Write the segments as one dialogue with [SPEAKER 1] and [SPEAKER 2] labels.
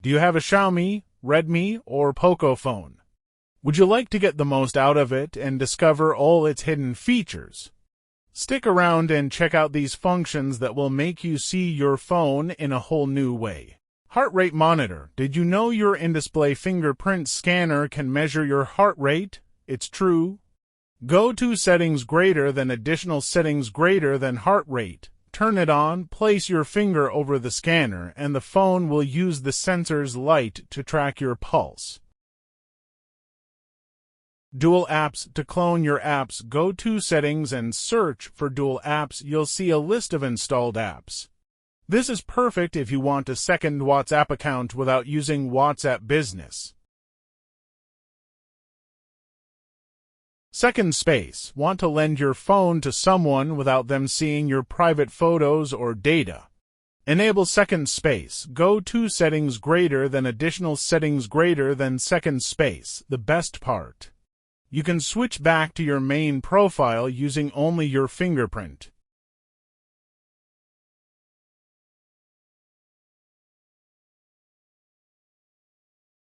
[SPEAKER 1] Do you have a Xiaomi, Redmi, or Poco phone? Would you like to get the most out of it and discover all its hidden features? Stick around and check out these functions that will make you see your phone in a whole new way. Heart rate monitor. Did you know your in-display fingerprint scanner can measure your heart rate? It's true. Go to settings greater than additional settings greater than heart rate. Turn it on, place your finger over the scanner, and the phone will use the sensor's light to track your pulse. Dual apps. To clone your apps, go to Settings and search for Dual apps. You'll see a list of installed apps. This is perfect if you want a second WhatsApp account without using WhatsApp Business. Second space. Want to lend your phone to someone without them seeing your private photos or data? Enable second space. Go to Settings greater than additional settings greater than second space. The best part. You can switch back to your main profile using only your fingerprint.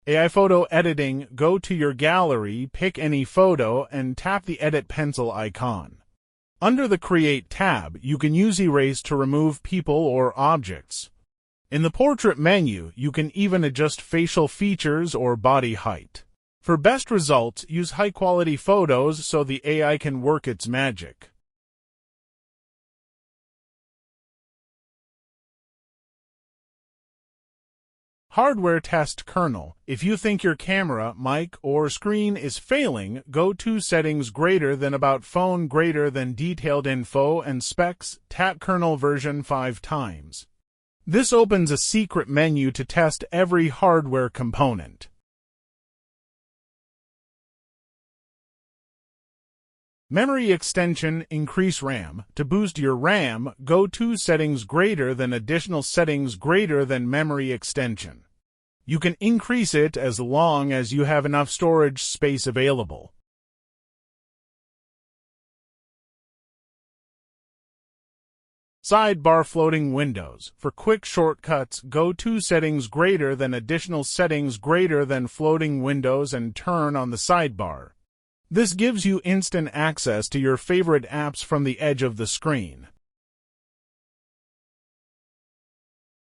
[SPEAKER 1] AI photo editing. Go to your gallery, pick any photo, and tap the edit pencil icon. Under the Create tab, you can use Erase to remove people or objects. In the Portrait menu, you can even adjust facial features or body height. For best results, use high-quality photos so the AI can work its magic. Hardware test kernel. If you think your camera, mic, or screen is failing, go to Settings greater than About Phone greater than Detailed Info and Specs. Tap Kernel version 5 times. This opens a secret menu to test every hardware component. Memory extension. Increase RAM. To boost your RAM, go to Settings greater than additional settings greater than memory extension. You can increase it as long as you have enough storage space available. Sidebar floating windows. For quick shortcuts, go to Settings greater than additional settings greater than floating windows and turn on the sidebar. This gives you instant access to your favorite apps from the edge of the screen.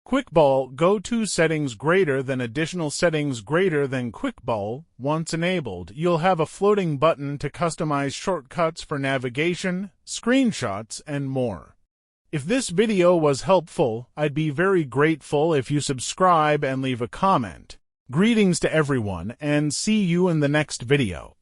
[SPEAKER 1] Quick Ball. Go to Settings greater than additional settings greater than Quick Ball. Once enabled, you'll have a floating button to customize shortcuts for navigation, screenshots, and more. If this video was helpful, I'd be very grateful if you subscribe and leave a comment. Greetings to everyone, and see you in the next video.